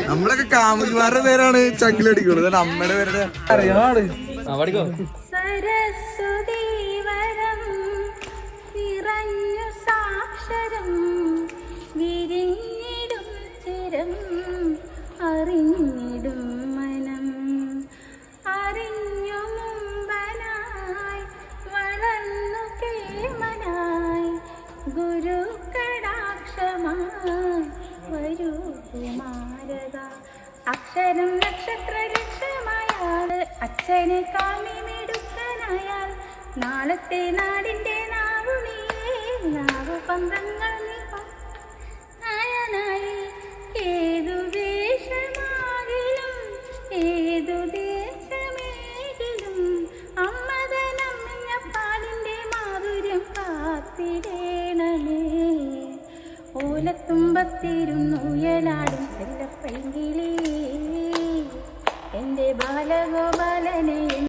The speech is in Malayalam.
നമ്മളൊക്കെ കാമുകിമാരുടെ പേരാണ് ചങ്കിലടിക്കുന്നത്, അമ്മയുടെ പേരുടെ അറിയാം. സരസ്വതീവരം നിറഞ്ഞു സാക്ഷരം വിരിഞ്ഞിടും ചിരം അറിഞ്ഞിടും മനം അറിഞ്ഞു മുമ്പനായി വളർന്നു കേമനായി ഗുരു കടാക്ഷമായി വരൂ കുമാരക. അക്ഷരം നക്ഷത്ര ലക്ഷ്യമായാൽ അച്ഛനെ കാമിമെടുക്കാനായാൽ നാളത്തെ നാടിൻ്റെ നാവുണിയേ നാവു പന്തങ്ങൾ നയനായി ഏതു വേഷമാകിലും ഏതു ദേശമേകിലും അമ്മതനമ്മിഞ്ഞ പാലിൻ്റെ മാധുര്യം കാത്തിടേണമേ. ഓലത്തുമ്പത്തിരുന്നുയലാടും ചെല്ലപ്പൈങ്കിളി എൻ്റെ ബാലഗോപാലനെ